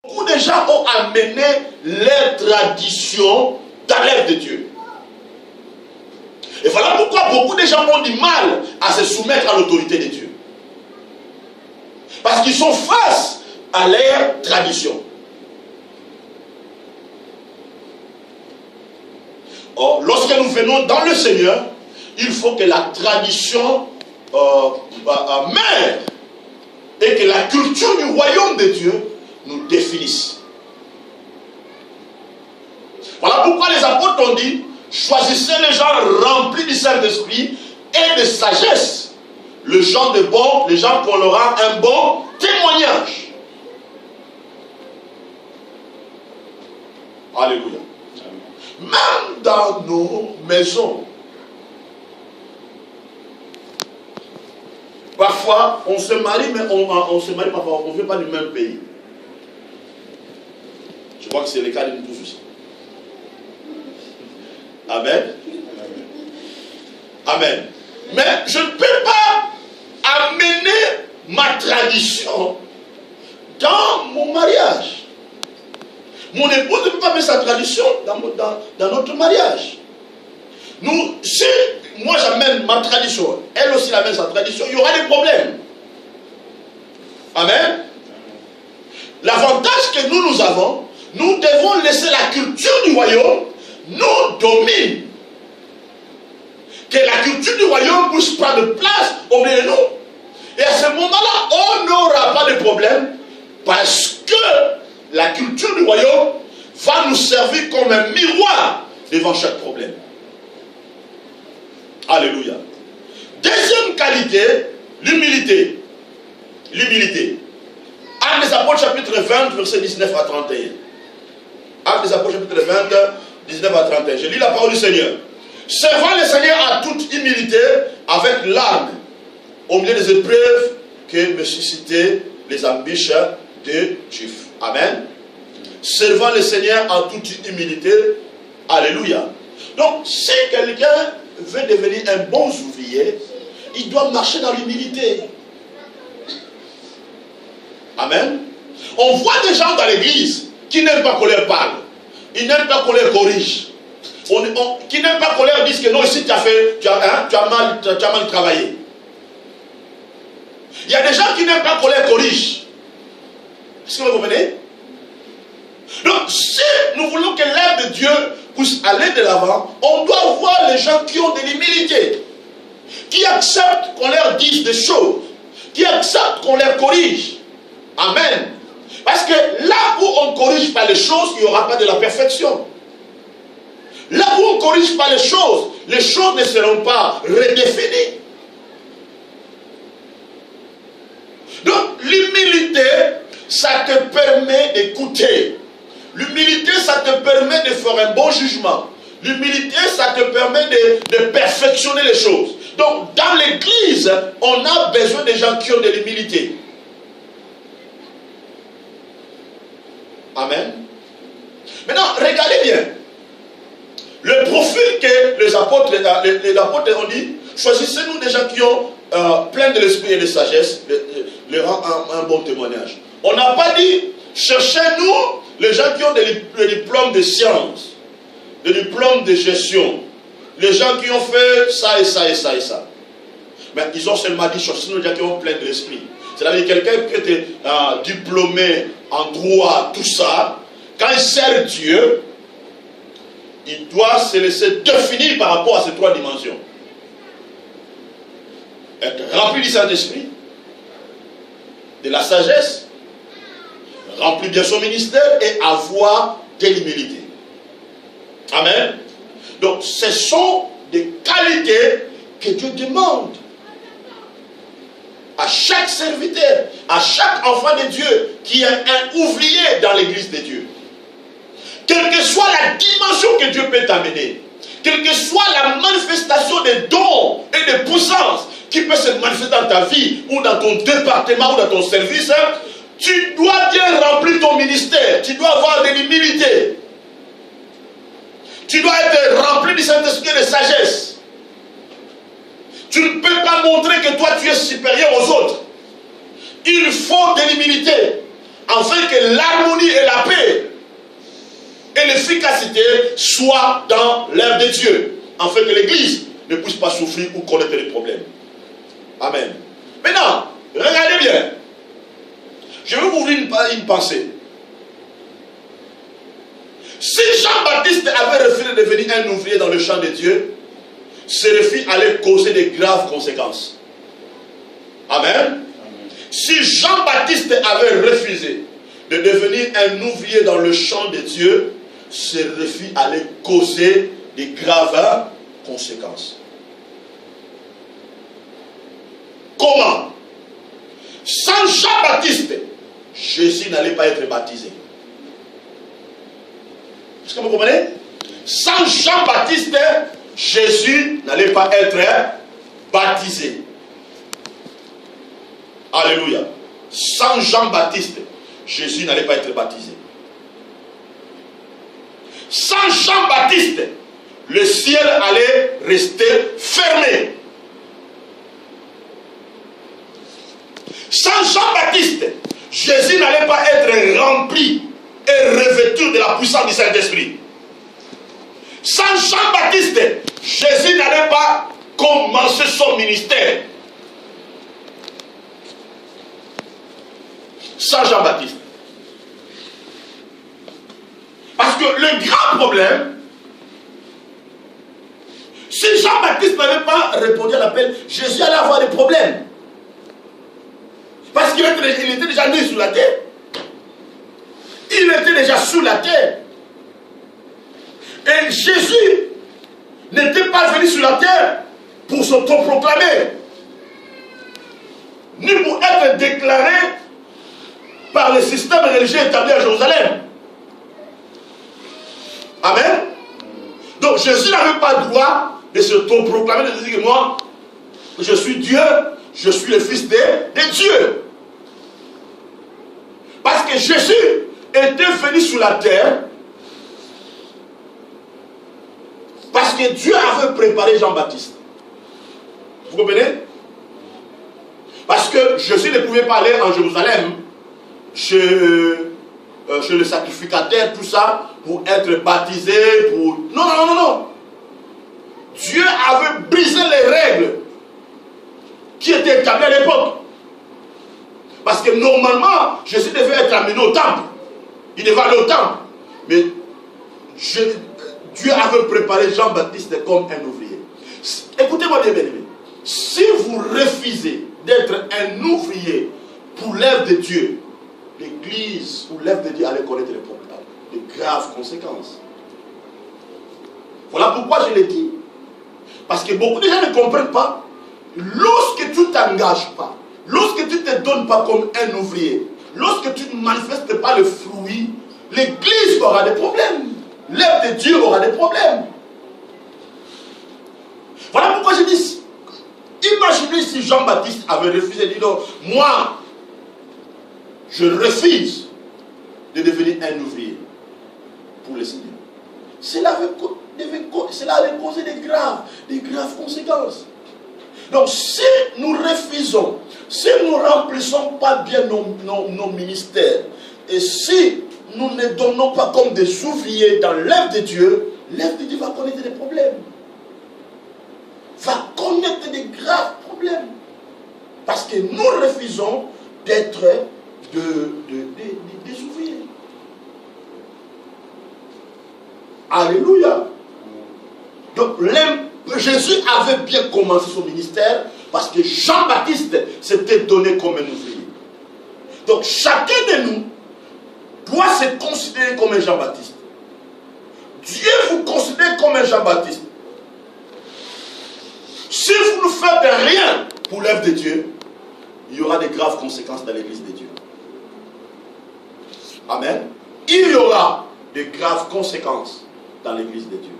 Beaucoup de gens ont amené leur tradition dans l'œuvre de Dieu. Et voilà pourquoi beaucoup de gens ont du mal à se soumettre à l'autorité de Dieu. Parce qu'ils sont face à leur tradition. Or, lorsque nous venons dans le Seigneur, il faut que la tradition meure et que la culture du royaume de Dieu nous définisse. Voilà pourquoi les apôtres ont dit, choisissez les gens remplis du Saint-Esprit et de sagesse. Les gens de bon, les gens qui auront un bon témoignage. Alléluia. Même dans nos maisons, parfois on se marie, mais on se marie parfois, on ne vient pas du même pays. Je crois que c'est le cas de nous tous aussi. Amen. Amen. Mais je ne peux pas amener ma tradition dans mon mariage. Mon épouse ne peut pas mettre sa tradition dans notre mariage. Si moi j'amène ma tradition, elle aussi amène sa tradition, il y aura des problèmes. Amen. L'avantage que nous avons, nous devons laisser la culture du royaume nous domine. Que la culture du royaume puisse prendre place au milieu de nous. Et à ce moment-là, on n'aura pas de problème parce que la culture du royaume va nous servir comme un miroir devant chaque problème. Alléluia. Deuxième qualité, l'humilité. L'humilité. Actes des Apôtres chapitre 20, versets 19 à 31. Actes des Apôtres chapitre 20, 19 à 31. Je lis la parole du Seigneur. Servant le Seigneur à toute humilité, avec l'âme, au milieu des épreuves que me suscitaient les embûches des Juifs. Amen. Servant le Seigneur en toute humilité. Alléluia. Donc, si quelqu'un veut devenir un bon ouvrier, il doit marcher dans l'humilité. Amen. On voit des gens dans l'église qui n'aiment pas qu'on leur parle. Ils n'aiment pas qu'on leur corrige. Qui n'aiment pas qu'on leur dise que non, ici tu as mal travaillé. Il y a des gens qui n'aiment pas qu'on leur corrige. Est-ce que vous comprenez? Donc, si nous voulons que l'œuvre de Dieu puisse aller de l'avant, on doit voir les gens qui ont de l'humilité, qui acceptent qu'on leur dise des choses, qui acceptent qu'on les corrige. Amen. Parce que là où on ne corrige pas les choses, il n'y aura pas de la perfection. Là où on ne corrige pas les choses ne seront pas redéfinies. Donc l'humilité, ça te permet d'écouter. L'humilité, ça te permet de faire un bon jugement. L'humilité, ça te permet de perfectionner les choses. Donc dans l'église, on a besoin de gens qui ont de l'humilité. Amen. Maintenant, regardez bien. Le profil que les apôtres ont dit, choisissez-nous des gens qui ont plein de l'esprit et de sagesse, leur rend un bon témoignage. On n'a pas dit, cherchez-nous les gens qui ont des diplômes de sciences, des diplômes de gestion, les gens qui ont fait ça et ça et ça et ça. Mais ils ont seulement dit, cherchez-nous les gens qui ont plein de l'esprit. C'est-à-dire quelqu'un qui était diplômé en droit, tout ça, quand il sert Dieu, il doit se laisser définir par rapport à ces trois dimensions. Être rempli du Saint-Esprit, de la sagesse, remplir bien son ministère et avoir de l'humilité. Amen. Donc ce sont des qualités que Dieu demande à chaque serviteur, à chaque enfant de Dieu qui est un ouvrier dans l'église de Dieu. Quelle que soit la dimension que Dieu peut t'amener, quelle que soit la manifestation des dons et des puissances qui peut se manifester dans ta vie, ou dans ton département, ou dans ton service, tu dois bien remplir ton ministère, tu dois avoir de l'humilité. Tu dois être rempli du Saint-Esprit et de sagesse. Tu ne peux pas montrer que toi tu es supérieur aux autres. Il faut de l'humilité, afin que l'harmonie et efficacité soit dans l'œuvre de Dieu, afin que l'Église ne puisse pas souffrir ou connaître les problèmes. Amen. Maintenant, regardez bien. Je vais vous ouvrir une pensée. Si Jean-Baptiste avait refusé de devenir un ouvrier dans le champ de Dieu, ce refus allait causer de graves conséquences. Amen. Si Jean-Baptiste avait refusé de devenir un ouvrier dans le champ de Dieu, ce refus allait causer de graves conséquences. Comment? Sans Jean-Baptiste, Jésus n'allait pas être baptisé. Est-ce que vous comprenez? Sans Jean-Baptiste, Jésus n'allait pas être baptisé. Alléluia. Sans Jean-Baptiste, Jésus n'allait pas être baptisé. Sans Jean-Baptiste, le ciel allait rester fermé. Sans Jean-Baptiste, Jésus n'allait pas être rempli et revêtu de la puissance du Saint-Esprit. Sans Jean-Baptiste, Jésus n'allait pas commencer son ministère. Sans Jean-Baptiste. Parce que le grand problème, si Jean-Baptiste n'avait pas répondu à l'appel, Jésus allait avoir des problèmes. Parce qu'il était déjà né sous la terre. Il était déjà sous la terre. Et Jésus n'était pas venu sur la terre pour s'autoproclamer, ni pour être déclaré par le système religieux établi à Jérusalem. Amen. Donc Jésus n'avait pas le droit de s'autoproclamer, de dire que moi, je suis Dieu, je suis le Fils de Dieu. Parce que Jésus était venu sur la terre parce que Dieu avait préparé Jean-Baptiste. Vous comprenez? Parce que Jésus ne pouvait pas aller en Jérusalem chez le sacrificateur, tout ça, pour être baptisé, pour... Non. Dieu avait brisé les règles qui étaient établies à l'époque. Parce que normalement, Jésus devait être amené au temple. Il devait aller au temple. Mais Dieu avait préparé Jean-Baptiste comme un ouvrier. Écoutez-moi bien, bien-aimé. Si vous refusez d'être un ouvrier pour l'œuvre de Dieu, l'Église ou l'œuvre de Dieu allait connaître des problèmes, de graves conséquences. Voilà pourquoi je l'ai dit. Parce que beaucoup de gens ne comprennent pas. Lorsque tu ne t'engages pas, lorsque tu ne te donnes pas comme un ouvrier, lorsque tu ne manifestes pas le fruit, l'Église aura des problèmes. L'œuvre de Dieu aura des problèmes. Voilà pourquoi je dis, imaginez si Jean-Baptiste avait refusé de dire non, moi, je refuse de devenir un ouvrier pour le Seigneur. Cela allait causer des graves conséquences. Donc si nous refusons, si nous ne remplissons pas bien nos ministères, et si nous ne donnons pas comme des ouvriers dans l'œuvre de Dieu va connaître des problèmes. Va connaître des graves problèmes. Parce que nous refusons d'être des ouvriers. Alléluia. Donc Jésus avait bien commencé son ministère parce que Jean-Baptiste s'était donné comme un ouvrier. Donc chacun de nous doit se considérer comme un Jean-Baptiste. Dieu vous considère comme un Jean-Baptiste. Si vous ne faites rien pour l'œuvre de Dieu, il y aura des graves conséquences dans l'église de Dieu. Amen. Il y aura de graves conséquences dans l'église de Dieu.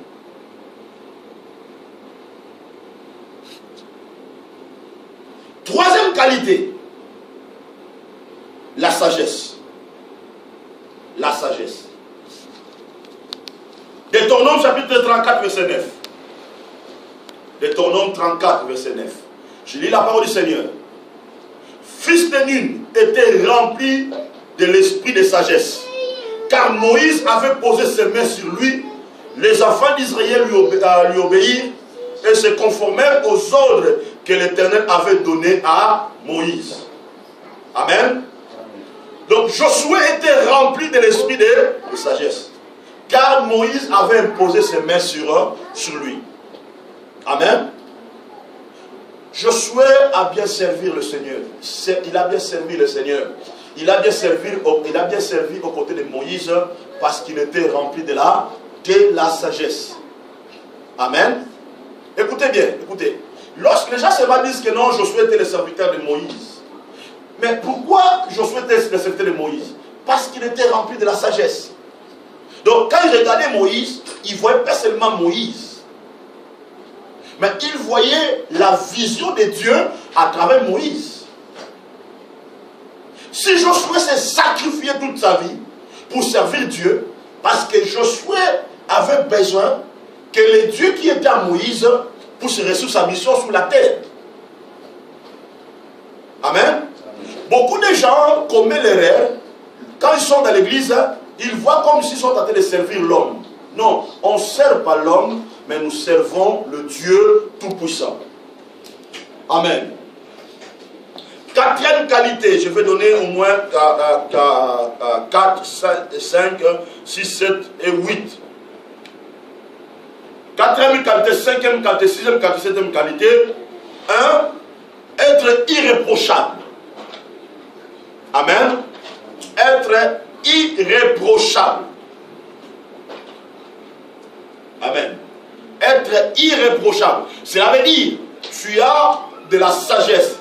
Troisième qualité, la sagesse. La sagesse. Deutéronome chapitre 34, verset 9. Deutéronome 34, verset 9. Je lis la parole du Seigneur. Fils de Nun était rempli de l'esprit de sagesse car Moïse avait posé ses mains sur lui, les enfants d'Israël lui obéirent et se conformèrent aux ordres que l'Éternel avait donnés à Moïse. Amen. Donc Josué était rempli de l'esprit de sagesse, car Moïse avait imposé ses mains sur lui. Amen. Josué a bien servi le Seigneur. Il a bien servi le Seigneur. Il a bien servi aux côtés de Moïse parce qu'il était rempli de la sagesse. Amen. Écoutez bien, écoutez. Lorsque les gens se disent que non, Josué était le serviteur de Moïse. Mais pourquoi Josué était le serviteur de Moïse? Parce qu'il était rempli de la sagesse. Donc quand il regardait Moïse, il ne voyait pas seulement Moïse. Mais il voyait la vision de Dieu à travers Moïse. Si Josué s'est sacrifié toute sa vie pour servir Dieu, parce que Josué avait besoin que le Dieu qui était à Moïse puisse réussir sa mission sur la terre. Amen. Beaucoup de gens commettent l'erreur, quand ils sont dans l'église, ils voient comme s'ils sont en train de servir l'homme. Non, on ne sert pas l'homme, mais nous servons le Dieu Tout-Puissant. Amen. Quatrième qualité, je vais donner au moins 4, 5, 6, 7 et 8. Quatrième qualité, cinquième qualité, sixième qualité, septième qualité. 1. Être irréprochable. Amen. Être irréprochable. Amen. Être irréprochable. Cela veut dire, tu as de la sagesse.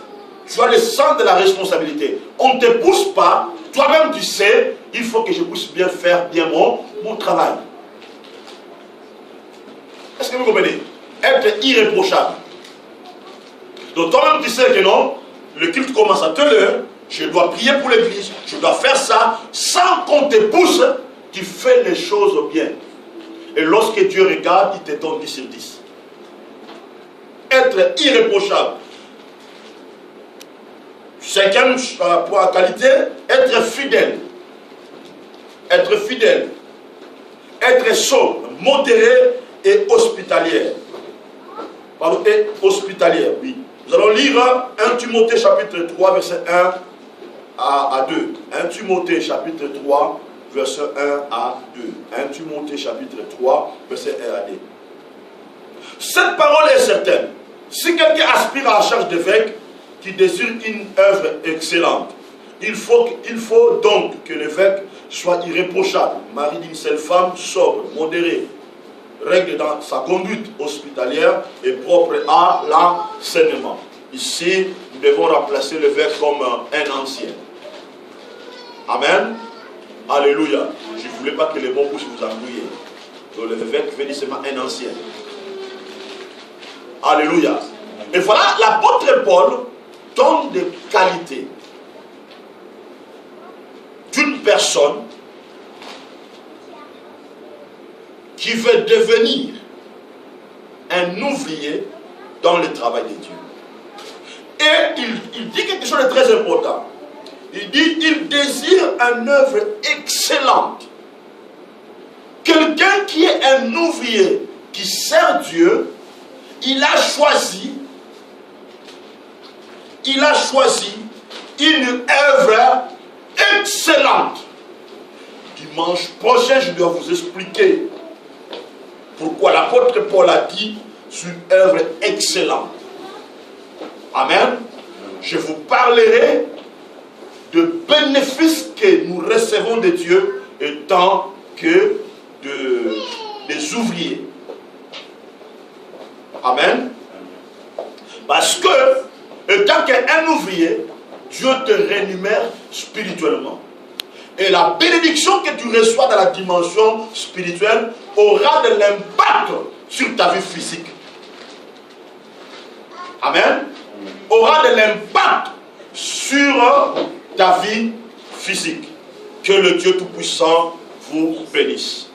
Tu as le sens de la responsabilité. On ne te pousse pas. Toi-même, tu sais, il faut que je puisse bien faire bien mon travail. Est-ce que vous comprenez? Être irréprochable. Donc toi-même, tu sais que non, le culte commence à telle heure, je dois prier pour l'église, je dois faire ça, sans qu'on te pousse, tu fais les choses bien. Et lorsque Dieu regarde, il te donne 10 sur 10. Être irréprochable. Cinquième point à qualité, être fidèle. Être fidèle. Être sobre, modéré et hospitalière. Pardon, et hospitalière, oui. Nous allons lire 1 Timothée chapitre 3, verset 1 à 2. 1 Timothée chapitre 3, verset 1 à 2. 1 Timothée chapitre 3, verset 1 à 2. Cette parole est certaine. Si quelqu'un aspire à la charge d'évêque, qui désire une œuvre excellente, il faut donc que l'évêque soit irréprochable, mari d'une seule femme, sobre, modéré, règle dans sa conduite hospitalière et propre à l'enseignement. Ici, nous devons remplacer l'évêque comme un ancien. Amen. Alléluia. Je ne voulais pas que les mots puissent vous embrouiller. Donc l'évêque veut dire seulement un ancien. Alléluia. Et voilà, l'apôtre Paul donne des qualités d'une personne qui veut devenir un ouvrier dans le travail de Dieu. Et il dit quelque chose de très important. Il dit, il désire une œuvre excellente. Quelqu'un qui est un ouvrier, qui sert Dieu, il a choisi une œuvre excellente. Dimanche prochain, je dois vous expliquer pourquoi l'apôtre Paul a dit c'est une œuvre excellente. Amen. Je vous parlerai de bénéfices que nous recevons de Dieu étant que des ouvriers. Amen. Parce que, étant qu'un ouvrier, Dieu te rémunère spirituellement. Et la bénédiction que tu reçois dans la dimension spirituelle aura de l'impact sur ta vie physique. Amen. Aura de l'impact sur ta vie physique. Que le Dieu Tout-Puissant vous bénisse.